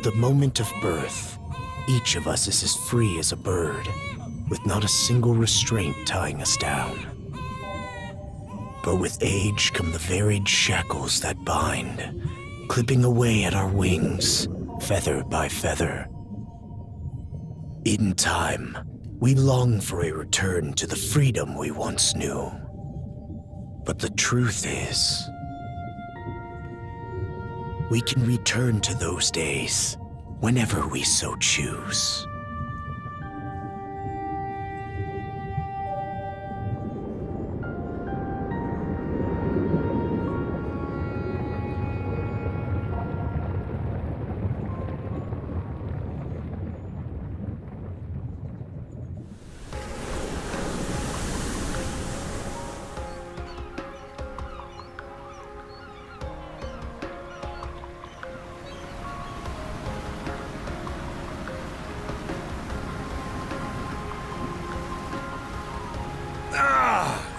The moment of birth, each of us is as free as a bird, with not a single restraint tying us down. But with age come the varied shackles that bind, clipping away at our wings, feather by feather. In time, we long for a return to the freedom we once knew. But the truth is, we can return to those days whenever we so choose.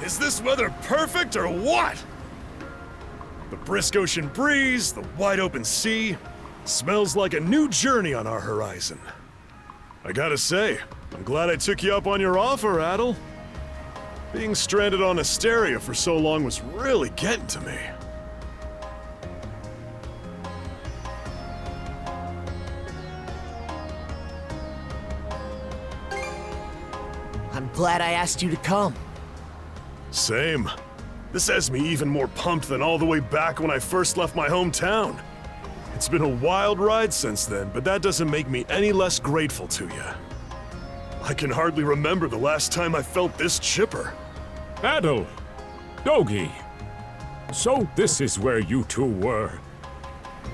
Is this weather perfect or what? The brisk ocean breeze, the wide open sea, smells like a new journey on our horizon. I gotta say, I'm glad I took you up on your offer, Adel. Being stranded on Asteria for so long was really getting to me. I'm glad I asked you to come. Same. This has me even more pumped than all the way back when I first left my hometown. It's been a wild ride since then, but that doesn't make me any less grateful to you. I can hardly remember the last time I felt this chipper. Adel! Dogi! So this is where you two were.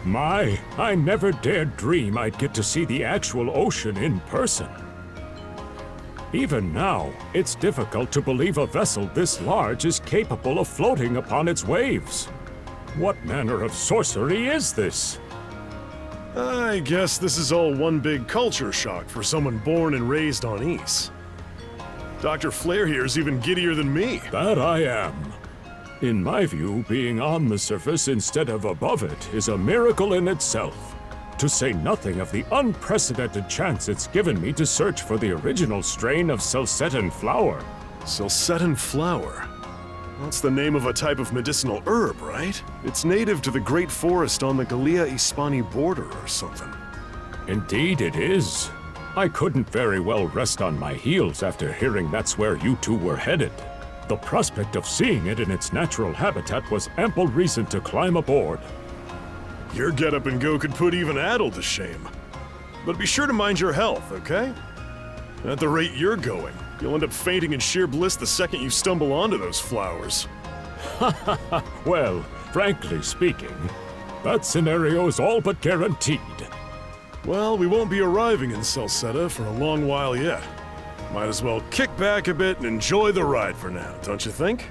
My, I never dared dream I'd get to see the actual ocean in person. Even now, it's difficult to believe a vessel this large is capable of floating upon its waves. What manner of sorcery is this? I guess this is all one big culture shock for someone born and raised on Ys. Dr. Flair here's even giddier than me. That I am. In my view, being on the surface instead of above it is a miracle in itself. To say nothing of the unprecedented chance it's given me to search for the original strain of Celcetan flower. Celcetan flower? That's the name of a type of medicinal herb, right? It's native to the Great Forest on the Gallia-Hispani border or something. Indeed it is. I couldn't very well rest on my heels after hearing that's where you two were headed. The prospect of seeing it in its natural habitat was ample reason to climb aboard. Your get-up and go could put even Adel to shame. But be sure to mind your health, okay? At the rate you're going, you'll end up fainting in sheer bliss the second you stumble onto those flowers. Well, frankly speaking, that scenario is all but guaranteed. Well, we won't be arriving in Celceta for a long while yet. Might as well kick back a bit and enjoy the ride for now, don't you think?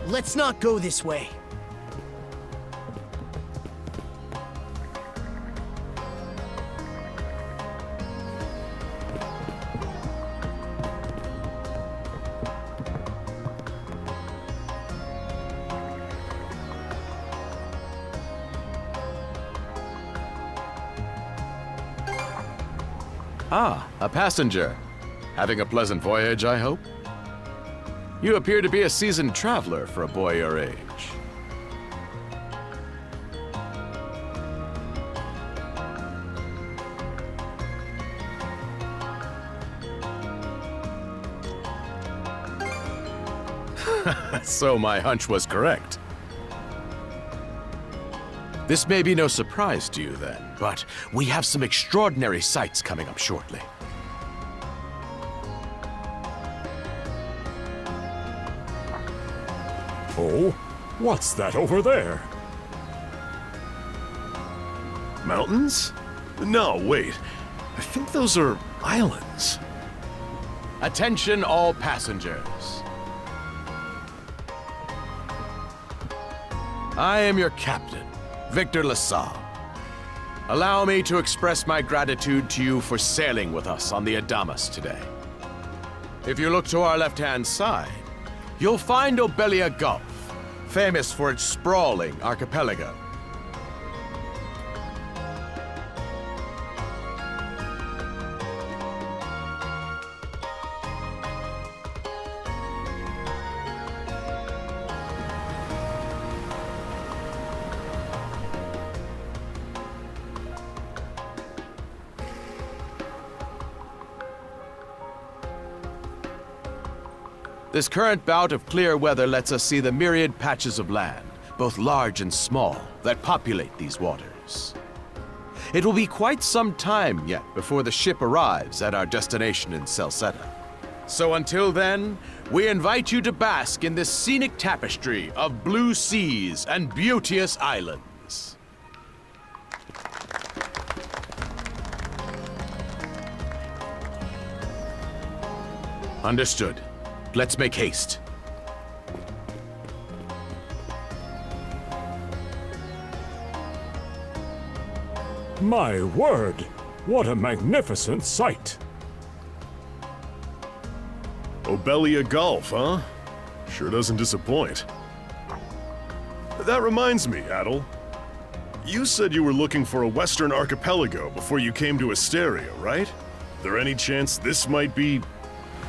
Let's not go this way. Ah, a passenger. Having a pleasant voyage, I hope? You appear to be a seasoned traveler for a boy your age. So my hunch was correct. This may be no surprise to you then, but we have some extraordinary sights coming up shortly. Oh, what's that over there? Mountains? No, wait. I think those are islands. Attention all passengers. I am your captain, Victor LaSalle. Allow me to express my gratitude to you for sailing with us on the Adamas today. If you look to our left-hand side, you'll find Obelia Gulf, famous for its sprawling archipelago. This current bout of clear weather lets us see the myriad patches of land, both large and small, that populate these waters. It will be quite some time yet before the ship arrives at our destination in Celceta. So until then, we invite you to bask in this scenic tapestry of blue seas and beauteous islands. Understood. Let's make haste. My word, what a magnificent sight! Obelia Gulf, huh? Sure doesn't disappoint. That reminds me, Adel. You said you were looking for a western archipelago before you came to Asteria, right? There any chance this might be...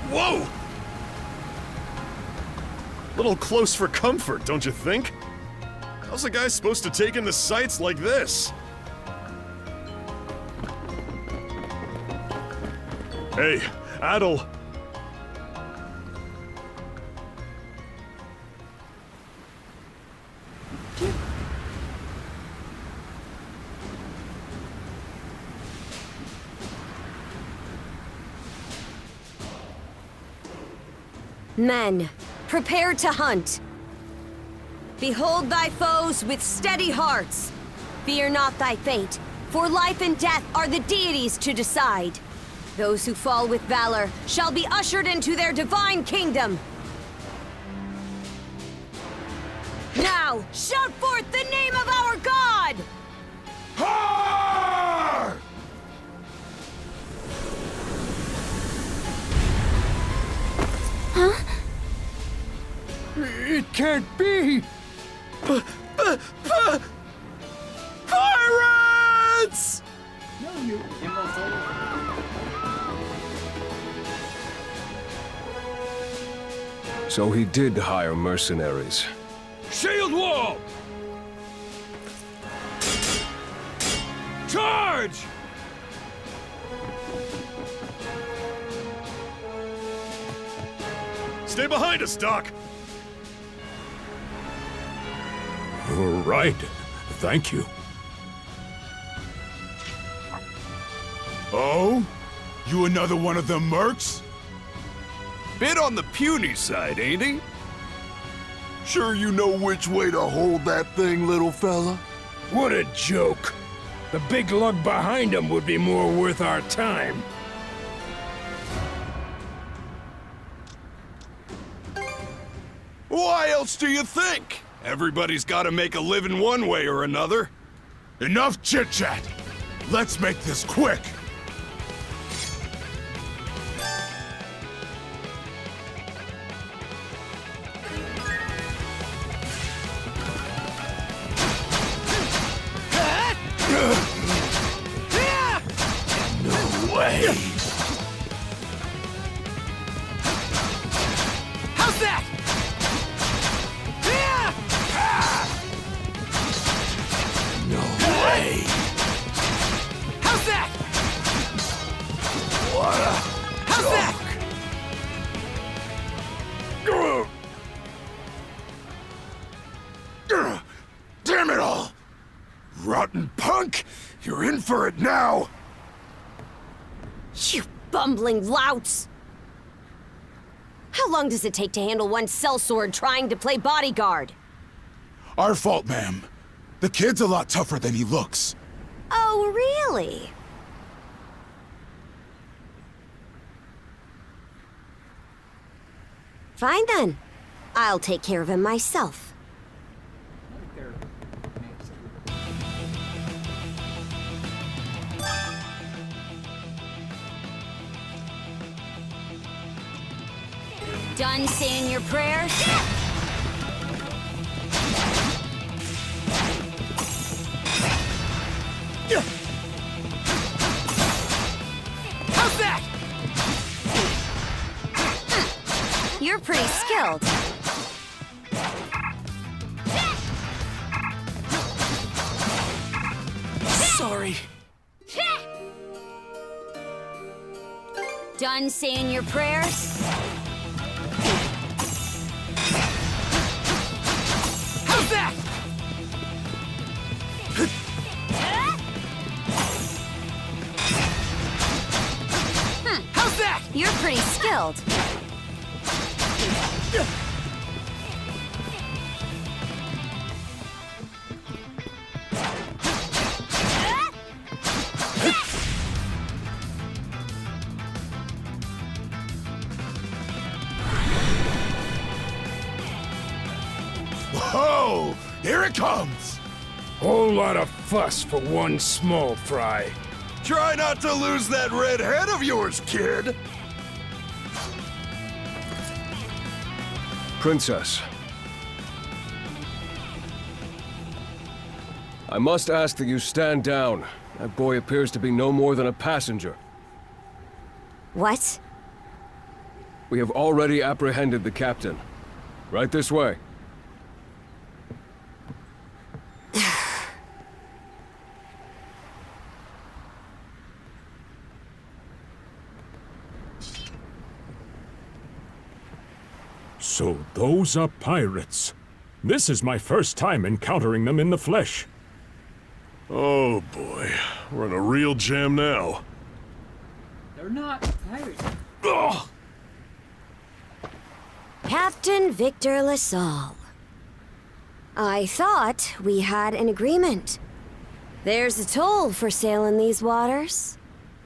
Whoa! Little close for comfort, don't you think? How's a guy supposed to take in the sights like this? Hey, Adel! Men, prepare to hunt. Behold thy foes with steady hearts. Fear not thy fate, for life and death are the deities to decide. Those who fall with valor shall be ushered into their divine kingdom. Now, shout forth the name of our God! Har! It can't be! Pirates! So he did hire mercenaries. Shield wall! Charge! Stay behind us, Doc! Right. Thank you. Oh? You another one of them mercs? Bit on the puny side, ain't he? Sure you know which way to hold that thing, little fella? What a joke. The big lug behind him would be more worth our time. Why else do you think? Everybody's gotta make a living one way or another. Enough chit-chat! Let's make this quick! No way! How's that? No way! How's that? What a... How's that? Damn it all! for it now! You bumbling louts! How long does it take to handle one sellsword trying to play bodyguard? Our fault, ma'am. The kid's a lot tougher than he looks. Oh, really? Fine then. I'll take care of him myself. Done saying your prayers? How's that? You're pretty skilled. Sorry. Done saying your prayers? How's that? How's that? You're pretty skilled. Whoa! Here it comes! Whole lot of fuss for one small fry. Try not to lose that red head of yours, kid! Princess. I must ask that you stand down. That boy appears to be no more than a passenger. What? We have already apprehended the captain. Right this way. So those are pirates. This is my first time encountering them in the flesh. Oh boy, we're in a real jam now. They're not pirates. Ugh! Captain Victor LaSalle. I thought we had an agreement. There's a toll for sailing these waters.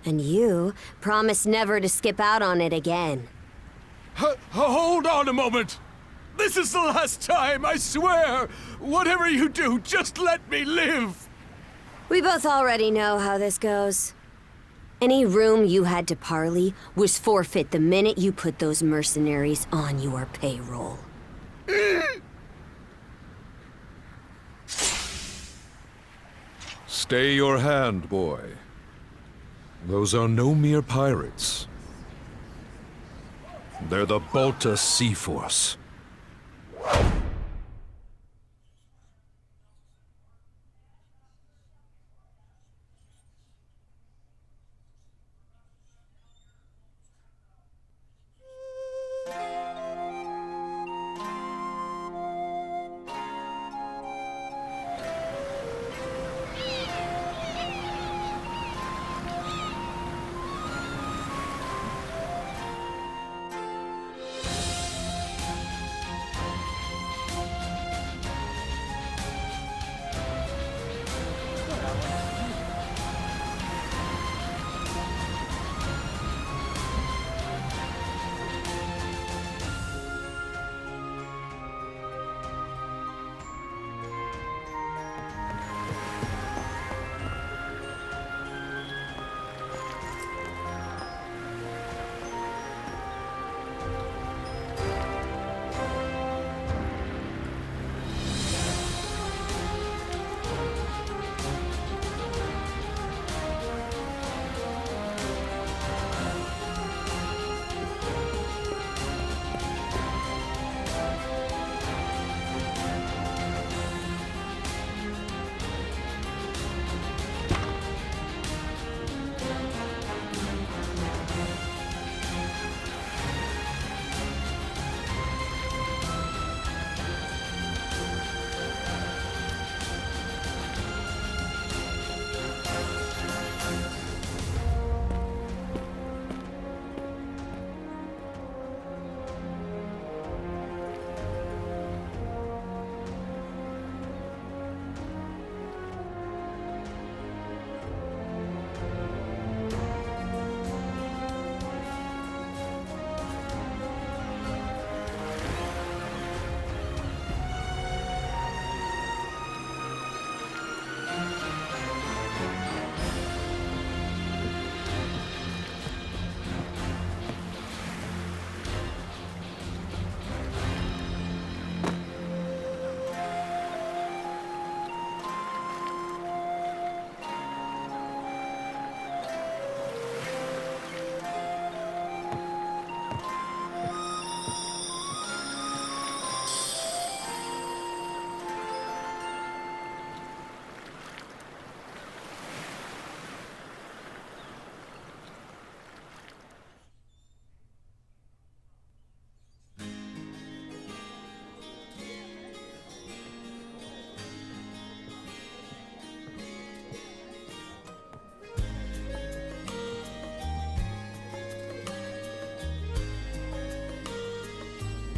And you promised never to skip out on it again. Hold on a moment! This is the last time, I swear! Whatever you do, just let me live! We both already know how this goes. Any room you had to parley was forfeit the minute you put those mercenaries on your payroll. Stay your hand, boy. Those are no mere pirates. They're the Balta Sea Force.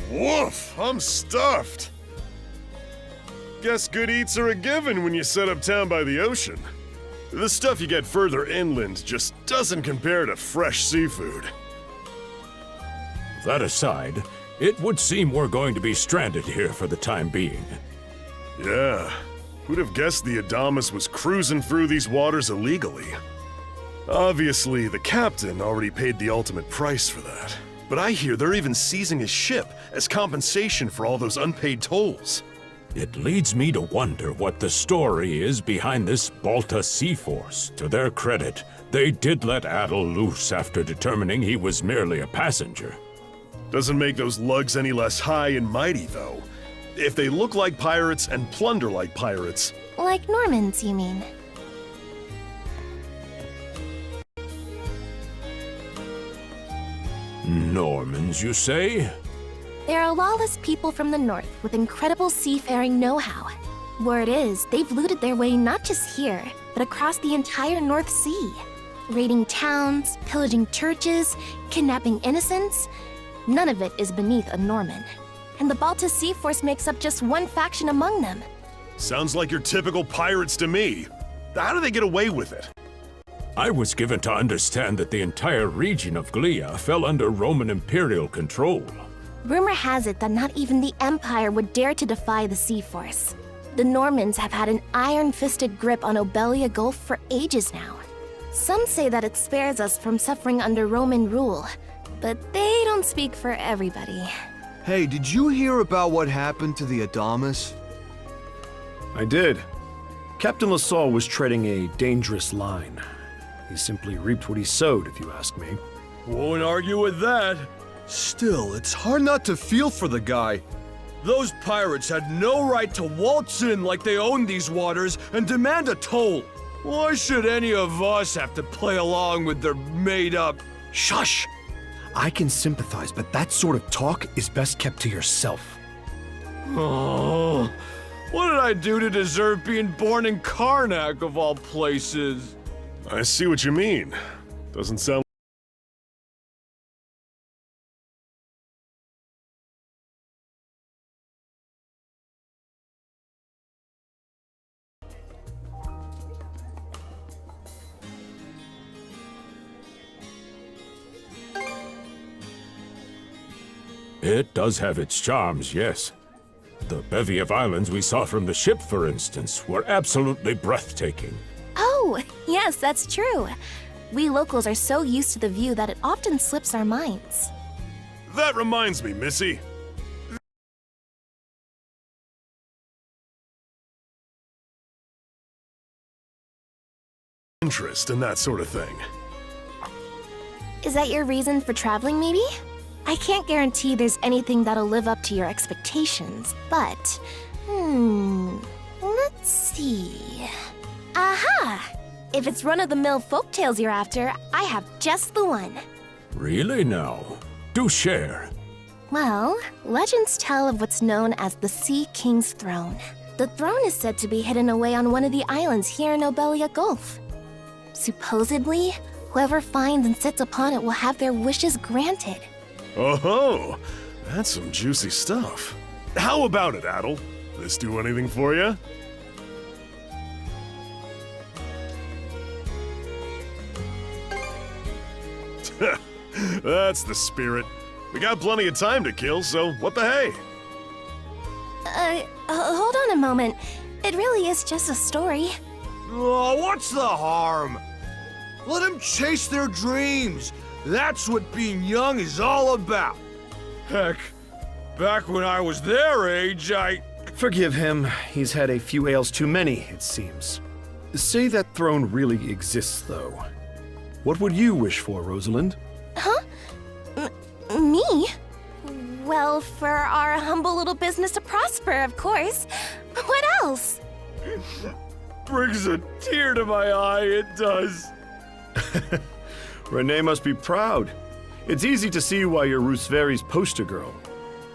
Woof, I'm stuffed. Guess good eats are a given when you set up town by the ocean. The stuff you get further inland just doesn't compare to fresh seafood. That aside, it would seem we're going to be stranded here for the time being. Yeah, who'd have guessed the Adamas was cruising through these waters illegally? Obviously, the captain already paid the ultimate price for that. But I hear they're even seizing his ship as compensation for all those unpaid tolls. It leads me to wonder what the story is behind this Balta Sea Force. To their credit, they did let Adel loose after determining he was merely a passenger. Doesn't make those lugs any less high and mighty, though. If they look like pirates and plunder like pirates... Like Normans, you mean? Normans, you say? They are lawless people from the north with incredible seafaring know-how. Word is, they've looted their way not just here, but across the entire North Sea. Raiding towns, pillaging churches, kidnapping innocents. None of it is beneath a Norman. And the Balta Sea Force makes up just one faction among them. Sounds like your typical pirates to me. How do they get away with it? I was given to understand that the entire region of Glia fell under Roman imperial control. Rumor has it that not even the Empire would dare to defy the Sea Force. The Normans have had an iron-fisted grip on Obelia Gulf for ages now. Some say that it spares us from suffering under Roman rule, but they don't speak for everybody. Hey, did you hear about what happened to the Adamas? I did. Captain LaSalle was treading a dangerous line. He simply reaped what he sowed, if you ask me. Won't argue with that. Still, it's hard not to feel for the guy. Those pirates had no right to waltz in like they owned these waters and demand a toll. Why should any of us have to play along with their made-up... Shush! I can sympathize, but that sort of talk is best kept to yourself. Oh, what did I do to deserve being born in Karnak, of all places? I see what you mean. Doesn't sound... It does have its charms, yes. The bevy of islands we saw from the ship, for instance, were absolutely breathtaking. Oh, yes, that's true. We locals are so used to the view that it often slips our minds. That reminds me, Missy. Interest in that sort of thing. Is that your reason for traveling, maybe? I can't guarantee there's anything that'll live up to your expectations, but... let's see... Aha! If it's run-of-the-mill folktales you're after, I have just the one. Really now? Do share. Well, legends tell of what's known as the Sea King's Throne. The throne is said to be hidden away on one of the islands here in Obelia Gulf. Supposedly, whoever finds and sits upon it will have their wishes granted. Oh-ho! That's some juicy stuff. How about it, Adel? This do anything for you? That's the spirit. We got plenty of time to kill, so what the hey? Hold on a moment. It really is just a story. Oh, what's the harm? Let them chase their dreams. That's what being young is all about. Heck, back when I was their age, Forgive him. He's had a few ales too many, it seems. Say that throne really exists, though. What would you wish for, Rosalind? Huh? Me? Well, for our humble little business to prosper, of course. What else? Brings a tear to my eye, it does. Renee must be proud. It's easy to see why you're Rooseveri's poster girl.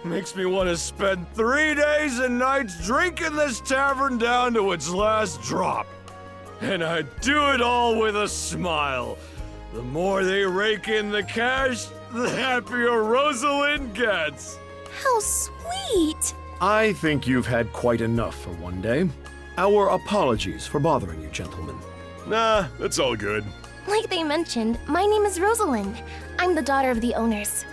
Makes me want to spend 3 days and nights drinking this tavern down to its last drop. And I do it all with a smile. The more they rake in the cash, the happier Rosalind gets. How sweet! I think you've had quite enough for one day. Our apologies for bothering you, gentlemen. Nah, it's all good. Like they mentioned, my name is Rosalind. I'm the daughter of the owners.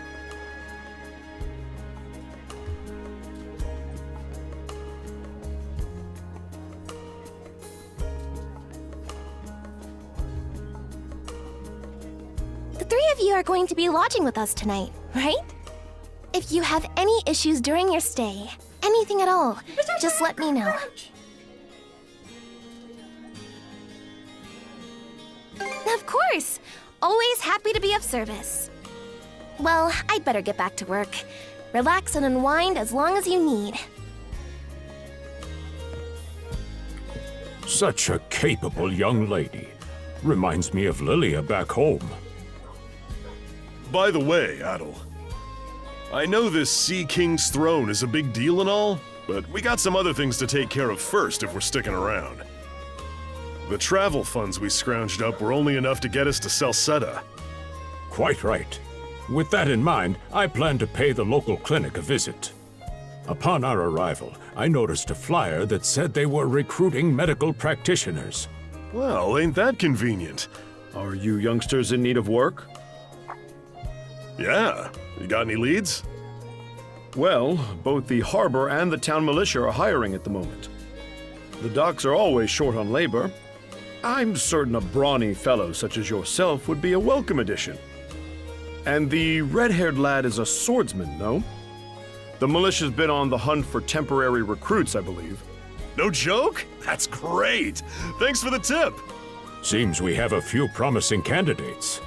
The three of you are going to be lodging with us tonight, right? If you have any issues during your stay, anything at all, just let me know. Of course! Always happy to be of service. Well, I'd better get back to work. Relax and unwind as long as you need. Such a capable young lady. Reminds me of Lilia back home. By the way, Adel, I know this Sea King's throne is a big deal and all, but we got some other things to take care of first if we're sticking around. The travel funds we scrounged up were only enough to get us to Salsetta. Quite right. With that in mind, I plan to pay the local clinic a visit. Upon our arrival, I noticed a flyer that said they were recruiting medical practitioners. Well, ain't that convenient? Are you youngsters in need of work? Yeah. You got any leads? Well, both the harbor and the town militia are hiring at the moment. The docks are always short on labor. I'm certain a brawny fellow such as yourself would be a welcome addition. And the red-haired lad is a swordsman, no? The militia's been on the hunt for temporary recruits, I believe. No joke? That's great! Thanks for the tip! Seems we have a few promising candidates.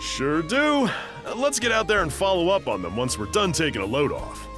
Sure do. Let's get out there and follow up on them once we're done taking a load off.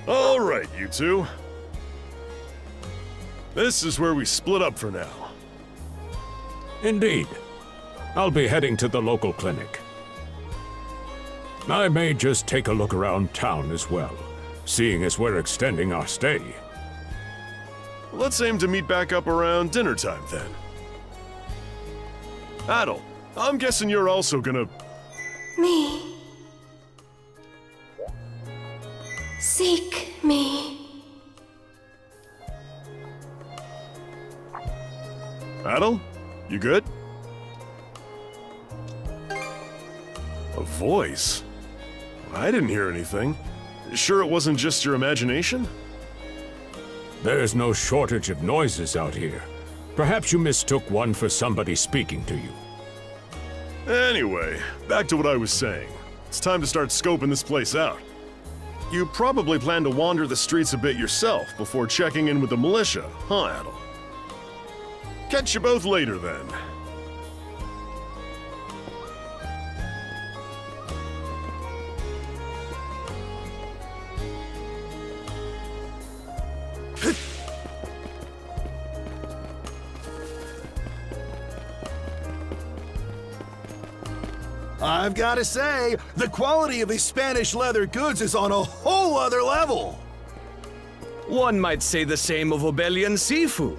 All right, you two. This is where we split up for now. Indeed. I'll be heading to the local clinic. I may just take a look around town as well, seeing as we're extending our stay. Let's aim to meet back up around dinner time then. Adel, I'm guessing you're also gonna... Me. Seek me. Adel, you good? A voice? I didn't hear anything. Sure it wasn't just your imagination? There's no shortage of noises out here. Perhaps you mistook one for somebody speaking to you. Anyway, back to what I was saying. It's time to start scoping this place out. You probably plan to wander the streets a bit yourself before checking in with the militia, huh, Adel? Catch you both later, then. I've got to say, the quality of his Spanish leather goods is on a whole other level. One might say the same of Obelian seafood.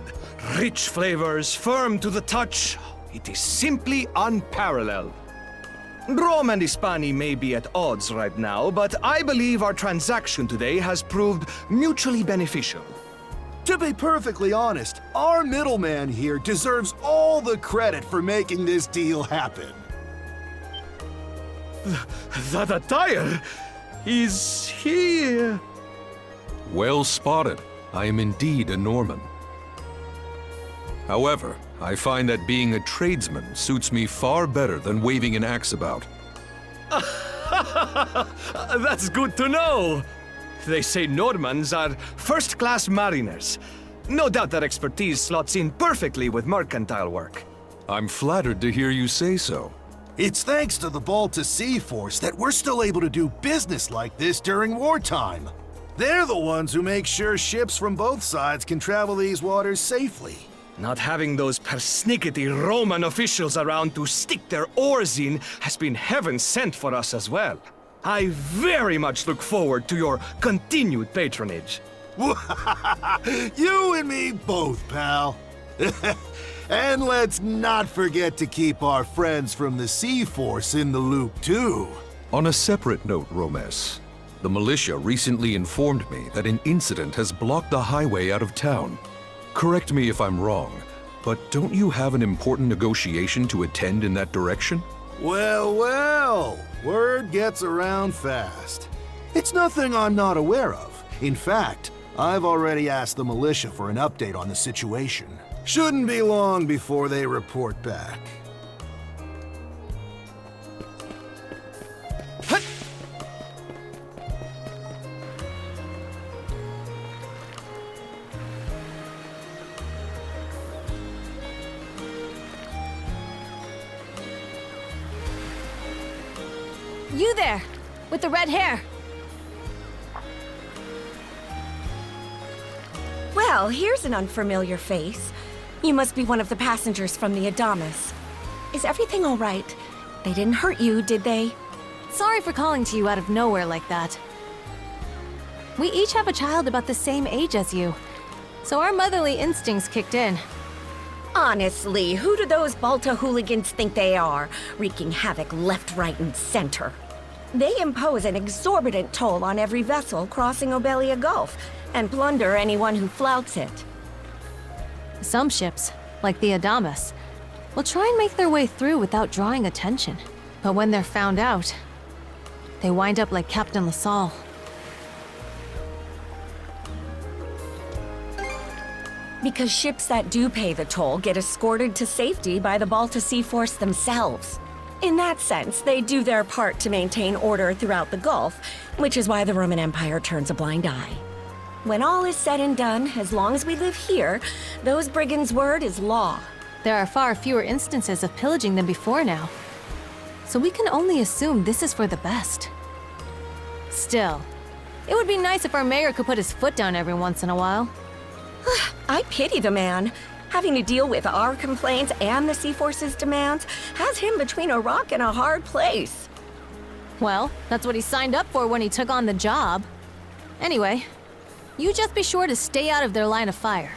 Rich flavors, firm to the touch. It is simply unparalleled. Rome and Hispani may be at odds right now, but I believe our transaction today has proved mutually beneficial. To be perfectly honest, our middleman here deserves all the credit for making this deal happen. That attire is here. Well spotted. I am indeed a Norman. However, I find that being a tradesman suits me far better than waving an axe about. That's good to know. They say Normans are first-class mariners. No doubt that expertise slots in perfectly with mercantile work. I'm flattered to hear you say so. It's thanks to the Balta Sea Force that we're still able to do business like this during wartime. They're the ones who make sure ships from both sides can travel these waters safely. Not having those persnickety Roman officials around to stick their oars in has been heaven sent for us as well. I very much look forward to your continued patronage. You and me both, pal. And let's not forget to keep our friends from the Sea Force in the loop, too. On a separate note, Romes, the militia recently informed me that an incident has blocked the highway out of town. Correct me if I'm wrong, but don't you have an important negotiation to attend in that direction? Well, well, word gets around fast. It's nothing I'm not aware of. In fact, I've already asked the militia for an update on the situation. Shouldn't be long before they report back. You there, with the red hair. Well, here's an unfamiliar face. You must be one of the passengers from the Adamas. Is everything all right? They didn't hurt you, did they? Sorry for calling to you out of nowhere like that. We each have a child about the same age as you, so our motherly instincts kicked in. Honestly, who do those Balta hooligans think they are, wreaking havoc left, right, and center? They impose an exorbitant toll on every vessel crossing Obelia Gulf, and plunder anyone who flouts it. Some ships, like the Adamas, will try and make their way through without drawing attention. But when they're found out, they wind up like Captain LaSalle. Because ships that do pay the toll get escorted to safety by the Balta Sea Force themselves. In that sense, they do their part to maintain order throughout the Gulf, which is why the Roman Empire turns a blind eye. When all is said and done, as long as we live here, those brigands' word is law. There are far fewer instances of pillaging than before now, so we can only assume this is for the best. Still, it would be nice if our mayor could put his foot down every once in a while. I pity the man. Having to deal with our complaints and the Sea Force's demands has him between a rock and a hard place. Well, that's what he signed up for when he took on the job. Anyway, you just be sure to stay out of their line of fire.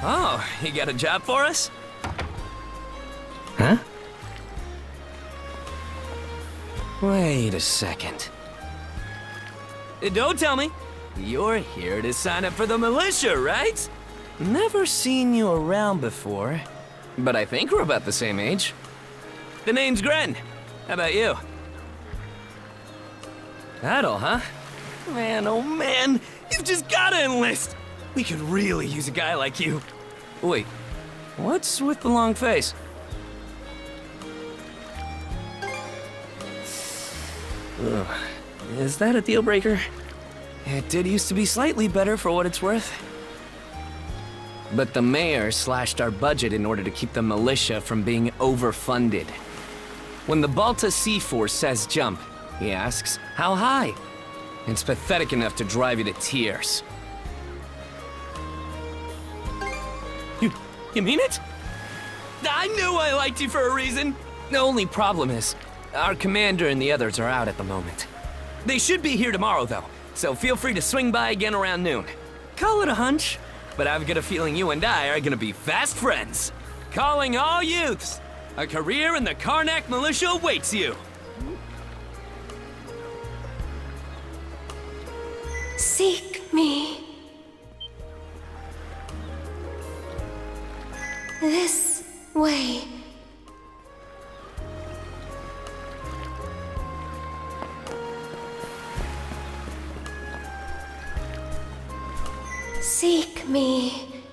Oh, you got a job for us? Huh? Wait a second. Don't tell me. You're here to sign up for the militia, right? Never seen you around before, but I think we're about the same age. The name's Gren. How about you? Adel, huh? Man, oh man, you've just gotta enlist! We could really use a guy like you. Wait, what's with the long face? Ugh. Is that a deal breaker? It did used to be slightly better for what it's worth. But the mayor slashed our budget in order to keep the militia from being overfunded. When the Balta Sea Force says jump, he asks, how high? It's pathetic enough to drive you to tears. You mean it? I knew I liked you for a reason! The only problem is, our commander and the others are out at the moment. They should be here tomorrow, though, so feel free to swing by again around noon. Call it a hunch, but I've got a feeling you and I are gonna be fast friends. Calling all youths! A career in the Karnak militia awaits you! Seek me. This way. Seek me.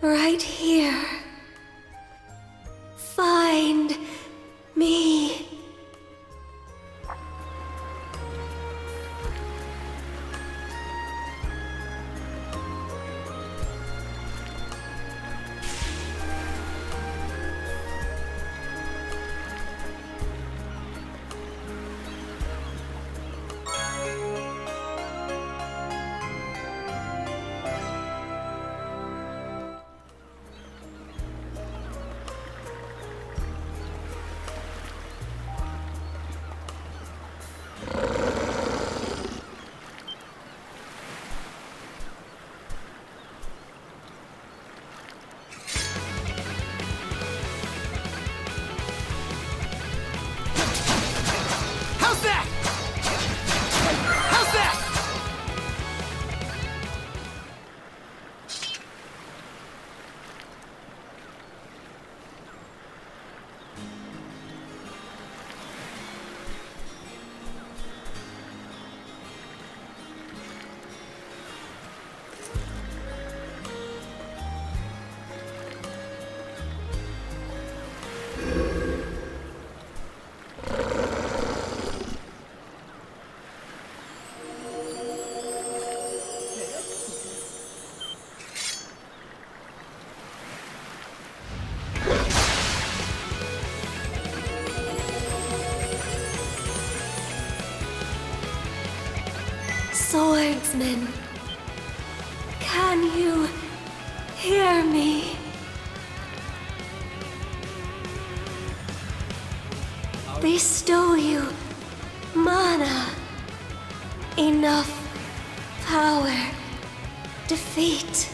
Right here. Find me. Swordsman, can you hear me? Bestow you mana, enough power, defeat.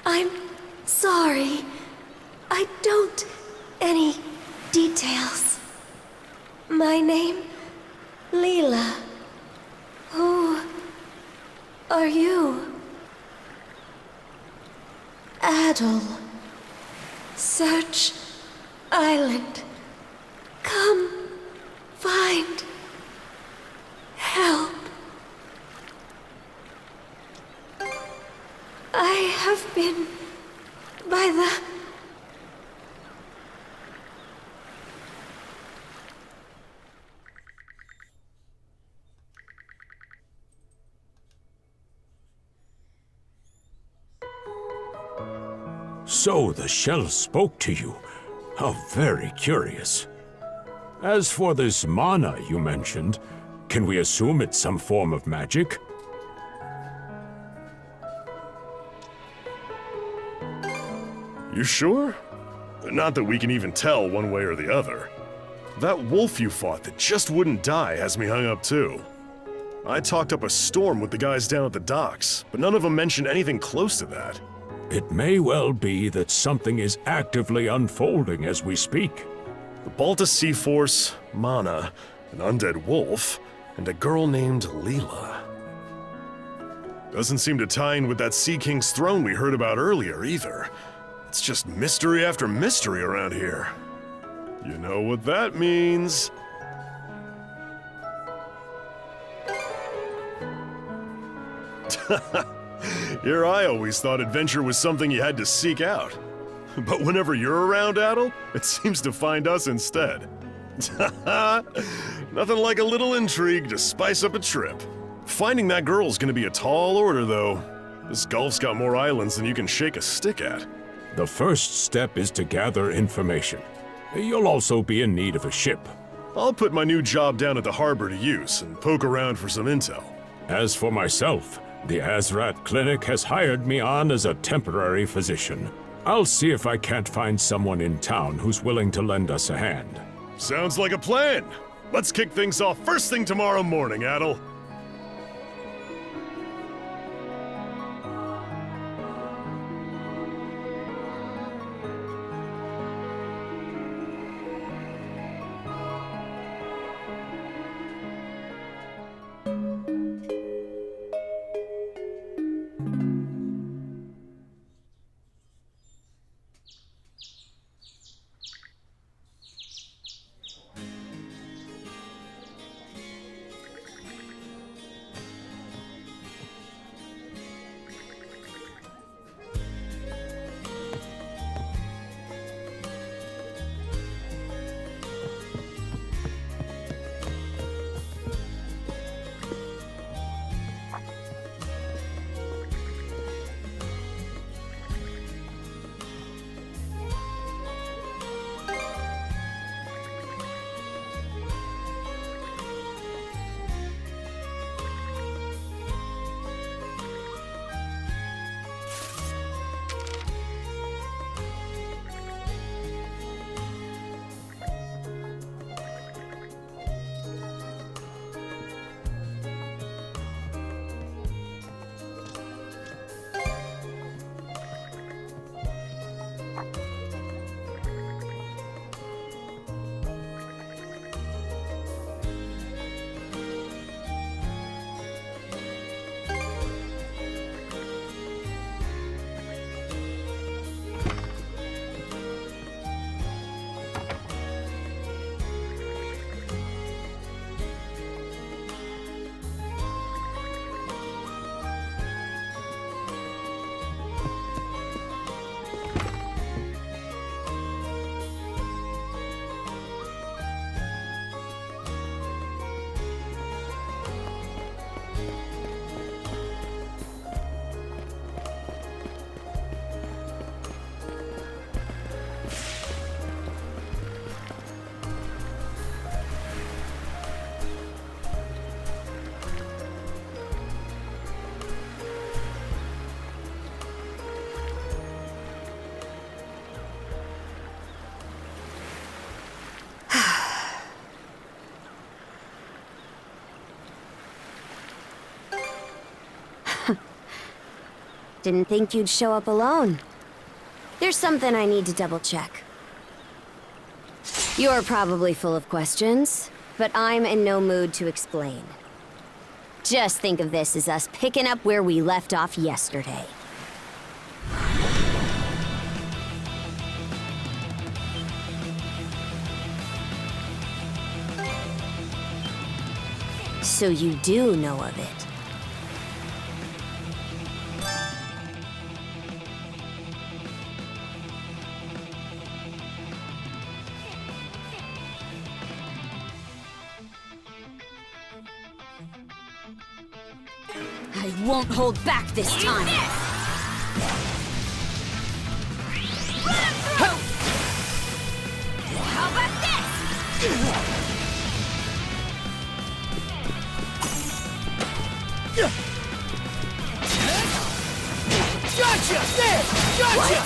I'm sorry. I don't... any details. My name... Leela. Who... are you? Adol. Search... island. Come... find... help. I have been by the... So the shell spoke to you. How very curious. As for this mana you mentioned, can we assume it's some form of magic? You sure? Not that we can even tell one way or the other. That wolf you fought that just wouldn't die has me hung up too. I talked up a storm with the guys down at the docks, but none of them mentioned anything close to that. It may well be that something is actively unfolding as we speak. The Balta Sea Force, Mana, an undead wolf, and a girl named Leela. Doesn't seem to tie in with that Sea King's throne we heard about earlier either. It's just mystery after mystery around here. You know what that means. Here I always thought adventure was something you had to seek out. But whenever you're around, Adel, it seems to find us instead. Nothing like a little intrigue to spice up a trip. Finding that girl's gonna be a tall order, though. This Gulf's got more islands than you can shake a stick at. The first step is to gather information. You'll also be in need of a ship. I'll put my new job down at the harbor to use and poke around for some intel. As for myself, the Azrat Clinic has hired me on as a temporary physician. I'll see if I can't find someone in town who's willing to lend us a hand. Sounds like a plan. Let's kick things off first thing tomorrow morning, Adel. Didn't think you'd show up alone. There's something I need to double check. You're probably full of questions, but I'm in no mood to explain. Just think of this as us picking up where we left off yesterday. So you do know of it. I won't hold back this time. Gotcha! There! Gotcha!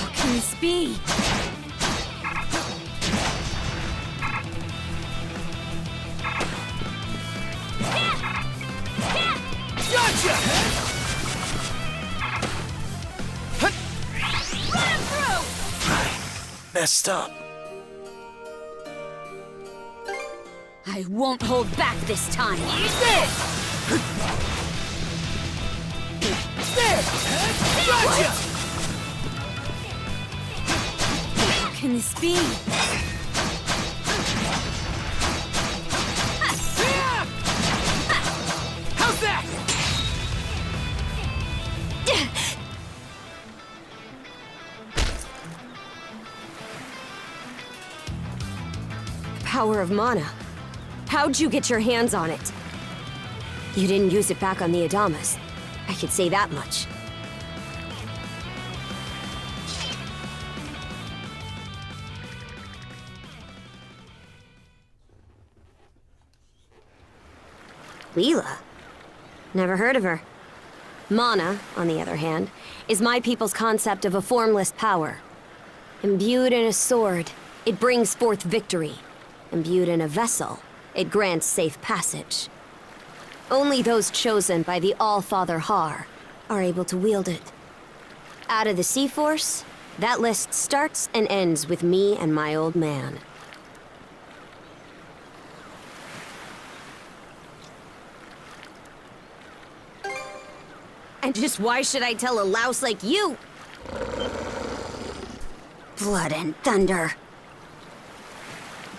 What can this be? Gotcha! Run him through! Messed up. I won't hold back this time. Eat this! There! Gotcha! What can this be? How's that? Power of mana. How'd you get your hands on it? You didn't use it back on the Adamas. I could say that much. Leela? Never heard of her. Mana, on the other hand, is my people's concept of a formless power. Imbued in a sword, it brings forth victory. Imbued in a vessel, it grants safe passage. Only those chosen by the All-Father Har are able to wield it. Out of the Sea Force, that list starts and ends with me and my old man. And just why should I tell a louse like you? Blood and thunder.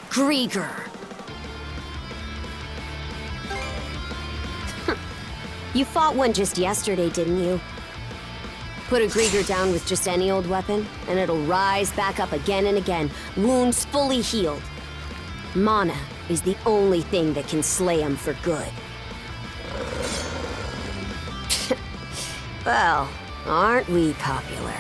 Grieger. You fought one just yesterday, didn't you? Put a Grieger down with just any old weapon, and it'll rise back up again and again, wounds fully healed. Mana is the only thing that can slay him for good. Well, aren't we popular?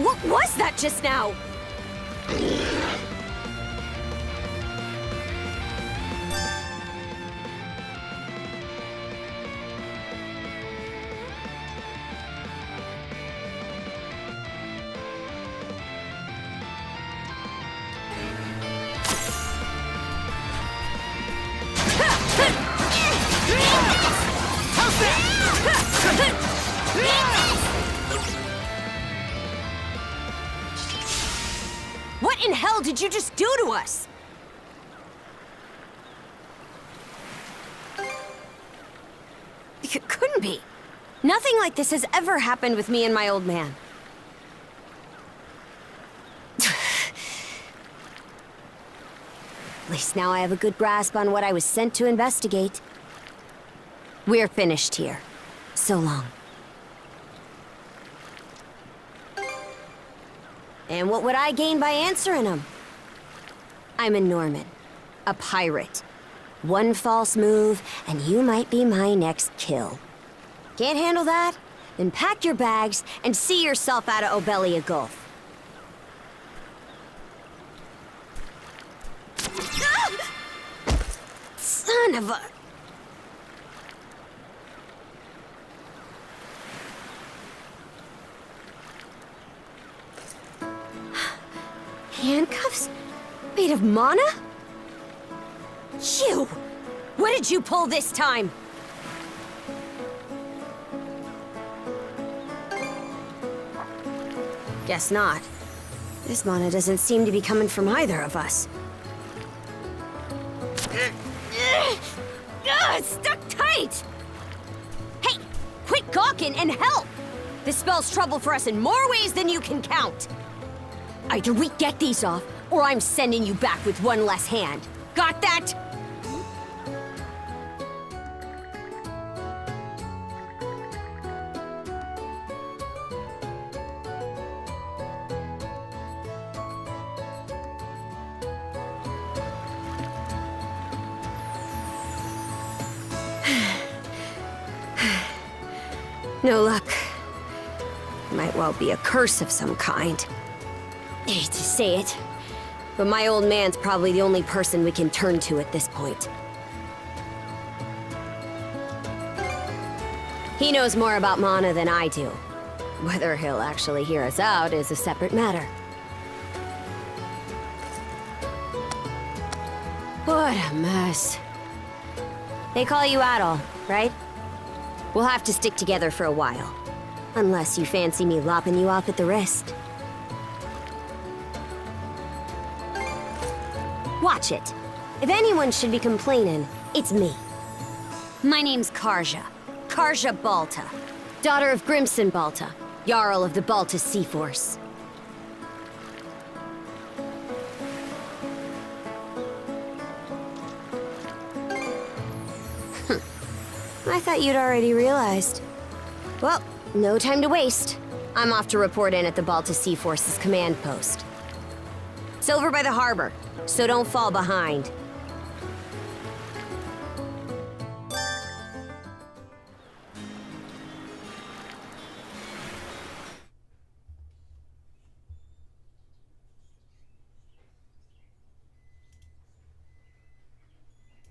What was that just now? What in hell did you just do to us? It couldn't be. Nothing like this has ever happened with me and my old man. At least now I have a good grasp on what I was sent to investigate. We're finished here. So long. And what would I gain by answering him? I'm a Norman, a pirate. One false move, and you might be my next kill. Can't handle that? Then pack your bags and see yourself out of Obelia Gulf. Son of a... Handcuffs? Made of mana? You! What did you pull this time? Guess not. This mana doesn't seem to be coming from either of us. It's stuck tight! Hey, quit gawking and help! This spells trouble for us in more ways than you can count. Either we get these off, or I'm sending you back with one less hand. Got that? No luck. Might well be a curse of some kind. Hate to say it, but my old man's probably the only person we can turn to at this point. He knows more about Mana than I do. Whether he'll actually hear us out is a separate matter. What a mess. They call you Adol, right? We'll have to stick together for a while. Unless you fancy me lopping you off at the wrist. Watch it. If anyone should be complaining, it's me. My name's Karja. Karja Balta. Daughter of Grimson Balta, Jarl of the Balta Sea Force. I thought you'd already realized. Well, no time to waste. I'm off to report in at the Balta Sea Force's command post. It's over by the harbor, so don't fall behind.